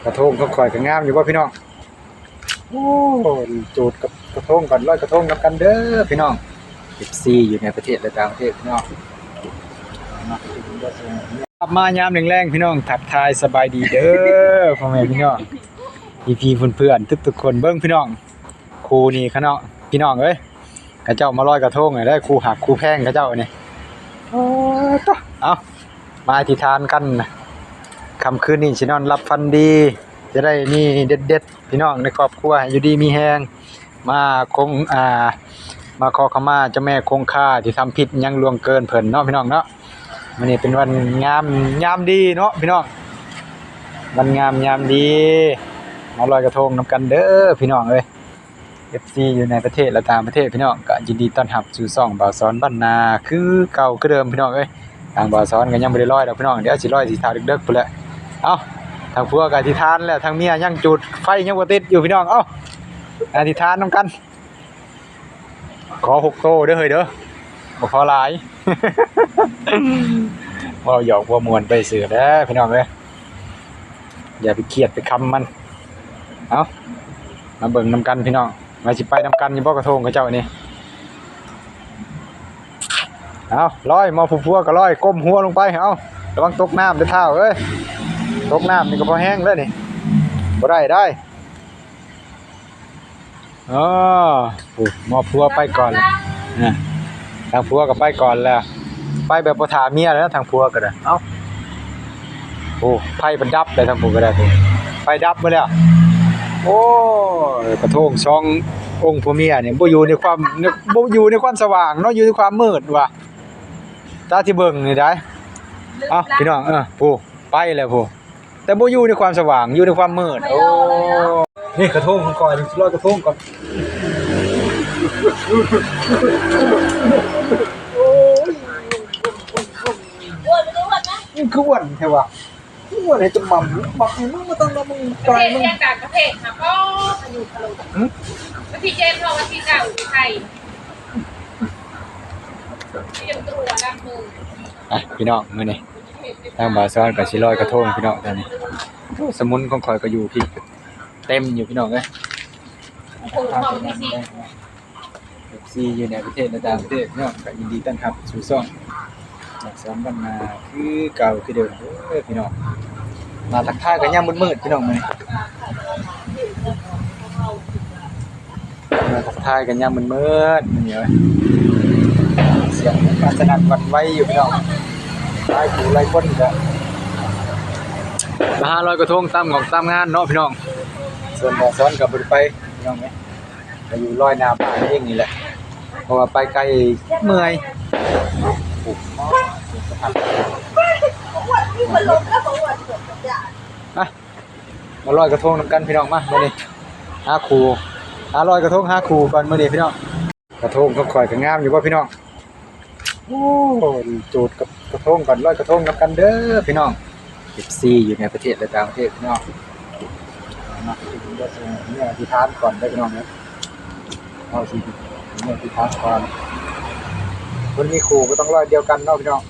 กระทงก็คอยกับงามอยู่ว่าพี่น้องโอ้จูดกับกระทงก่อนร้อยกระทงนำกันเด้อพี่น้อง14อยู่ในประเทศและต่างประเทศพี่น้องกลับมายามแรงๆพี่น้องทักทายสบายดีเด้อพ่อแม่พี่น้องพี่ๆเพื่อนๆทุกๆคนเบิ่งพี่น้องครูนี่เขาเนาะพี่น้องเอ้ยกระเจ้ามาลอยกระทงให้ได้ครูหักครูแพงกระเจ้านี่โอ้ตะเอามาอธิษฐานกันค่ำคืนนี้สินอนหลับฝันดีจะได้นี่เด็ดๆพี่น้องในครอบครัวอยู่ดีมีแฮงมาคงมาขอขมาเจ้าแม่คงคาที่ทำผิดยังล่วงเกินเพิ่นเนาะพี่น้องเนาะมื้อนี้เป็นวันงามยามดีเนาะพี่น้องวันงามยามดีมาลอยกระทงนำกันเด้อพี่น้องเอ้ย FC อยู่ในประเทศและต่างประเทศพี่น้องก็ยินดีต้อนรับสู่ช่องบ่าวสอนบ้านนาคือเก่าคือเดิมพี่น้องเอ้ยทางบ่าวสอนก็ยังบ่ได้ลอยดอกพี่น้องเดี๋ยวสิลอยสิท่าดึกๆพุ่นแหละเอ้าทางผัวก็อธิษฐานแล้วทางเมียยังจุดไฟยังบ่ติดอยู่พี่น้องเอ้าอธิษฐานนำกันขอ6โตเด้อเฮ้ยเด้อบ่ขอหลาย บ่หยอกบ่ม่วนไปซื่อเด้อพี่น้องเอ้ยอย่าไปเครียดไปคำมันเอ้ามาเบิ่งนำกันพี่น้องมาสิไปนำกันอยู่บ่กระทงกับเจ้านี่เอาลอยมาผัวก็ลอยก้มหัวลงไปเอาระวังตกน้ำเด้อเท้าเอ้ยตกน้ำนี่ก็พอแห้งแล้วนี่บ่ได้อ๋อมาผัวไปก่อนนะทางผัวก็ไปก่อนแล้วไปแบบบ่ถามเมียแล้วทางผัวก็ได้เอ้าโอ้ไฟมันดับเลยทางผัวก็ได้ไฟดับหมดแล้วโอ้กระทงช่ององค์ผัวเมียเนี่ยบ่อยู่ในความสว่างเนาะอยู่ในความมืดว่ะตาที่เบิ่งนี่ได้เอ้าพี่น้องผู้ไปแล้วผู้แต่บ่อยู่ในความสว่างอยู่ในความมืดโอ้นี่กระทงก่อนลอยกระทงก่อนโอ้ยโอ้ยไม่รู้ว่านะนี่คือวันแท้ว่ะว่าให้จะมั่มบักให้มึงมาต้องมึงไกลมึงต่างประเทศค่ะก็พายุทะลุวันที่7เพราะวันที่9อยู่ไทยที่จะตัวรับมือพี่น้องมื้อนี้ทางบ่าวซ้อนก็สิลอยกระทงพี่น้องตอนนี้สมุนของข่อยก็อยู่พี่เต็มอยู่พี่น้องเอ้ยซีอยู่ในประเทศและต่างประเทศเนาะก็ยินดีต้อนรับสู่ช่องบ่าวซ้อนบ้านนาคือเก่าคือเดิมเด้อพี่น้องมาทักทายกันยามมืดๆพี่น้องมื้อนี้มาทักทายกันยามมืดๆนี่เอ้ยเสียงการสนั่นหวั่นไหวอยู่พี่น้องหลายผู้หลายคนก็มาลอยกระทงตามของตามงานเนาะพี่น้องส่วนบ่ซ้อนก็บ่ได้ไปพี่น้องเอ้ยก็อยู่ลอยน้ำบ้านเองนี่แหละเพราะว่าไปไกลเมื่อยมาลอยกระทงนำกันพี่น้องมามื้อนี้5คู่ลอยกระทง5คู่ก่อนมื้อนี้พี่น้องกระทงก็ค่อยก็งามอยู่ว่าพี่น้องโอ้จูดกับกระทงก่อนลอยกระทงนำกันเด้อพี่น้อง14อยู่ในประเทศและต่างประเทศพี่น้องมาเนี่ยที่ทานก่อนได้พี่น้องนะเอาสิเนี่ยที่ทานก่อนคนมีคู่ก็ต้องลอยเดียวกันเนาะพี่น้อง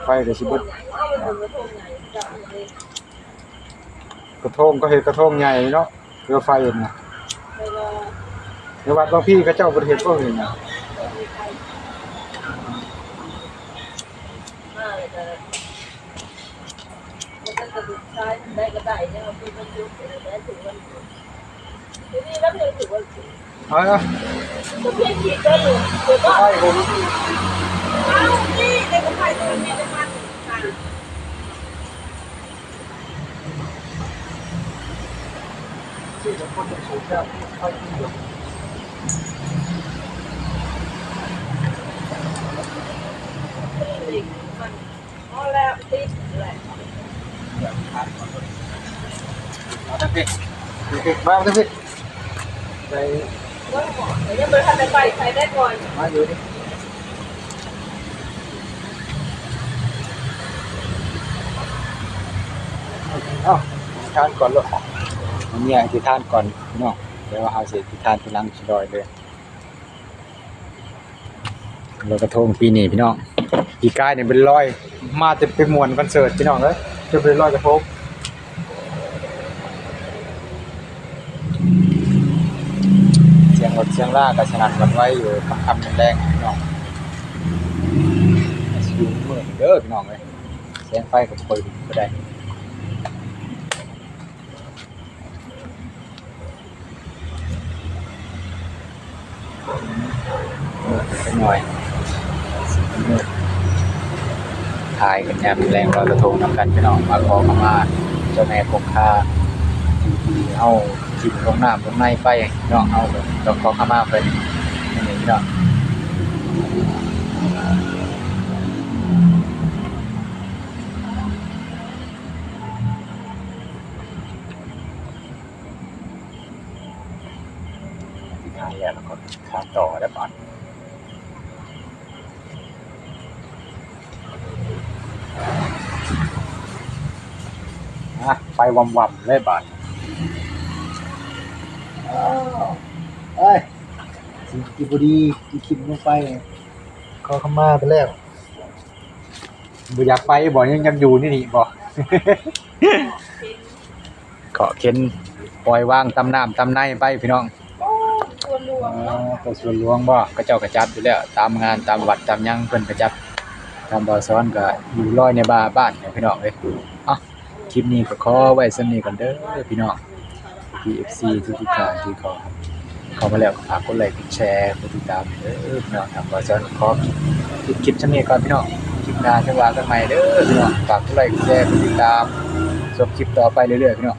ไฟก็สิเบิดกระทงก็เฮ็ดกระทงใหญ่เนาะเรือไฟน่ะในวัดบางพี่เขาเจ้าบ่ได้เฮ็ดพวกนี้น่ะเอาก็เพียงขีดได้อยู่ใช่ผมนี่ในกระไผ่ตัวนี้จะมาที่จะคนจะสูงแบบค่อยขึ้นพอแล้วติดเลย ทั้งพี่มาทั้งพี่ไป เดี๋ยวไปทำไปใช้ได้ก่อน มาอยู่ดิเอ้าทานก่อนลูกอันนี้ที่ทานก่อนพี่น้องเดี๋ยวเฮาสิที่ทานทีหลังสิดอยเลยลอยกระทงปีนี้พี่น้องปีกายนี่เป็นร้อยมาจะไปม่วนคอนเสิร์ตพี่น้องเอ้ยจะเป็นร้อยกระทงเสียงรถเสียงล่าก็สนั่นหวั่นไหวอยู่ค่ำๆแรงๆพี่น้องสิอยู่มื้อนี้เด้อพี่น้องเอ้ยแสงไฟก็บ่ค่อยได้ไปหน่อยถ่ายกันยามแรงลอยกระทงนำกันพี่น้องมาขอขมาเจ้าแม่คงคาที่เอาทิ่มลงน้ำลงในไปพี่น้องเอาดอกขอขมาไปนี่พี่น้องถ่ายแล้วก็ข้ามต่อได้ป่ะไปวำๆเลยบาดเอ้ยสิ่งที่พอดีที่คิดลงไปขอขมาไปแล้วบ่อยากไปบ่ยังอยู่นี่บ่ เกาะเข็นปล่อยวางตำน้ำตำในไปพี่น้อง ตัวรวม ตัวส่วนหลวงบ่ก็เจ้าก็จัดอยู่แล้วตามงานตามวัดตามหยังเพิ่นก็จัดตามบ่อซ้อนก็อยู่ลอยในบ้านเนี่ยพี่น้องเอ้ยคลิปนี้ก็ขอไว้ส่ำนี้ก่อนเด้อพี่น้อง PFC ทุกๆท่านที่เข้ามาแล้วก็ฝากกดไลค์กดแชร์กดติดตามเด้อพี่น้องครับบ่อซ้อนขอคลิปส่ำนี้ก่อนพี่น้องคลิปหน้าจังว่ากันใหม่เด้อพี่น้องฝากกดไลค์กดแชร์กดติดตามชมคลิปต่อไปเรื่อยๆพี่น้อง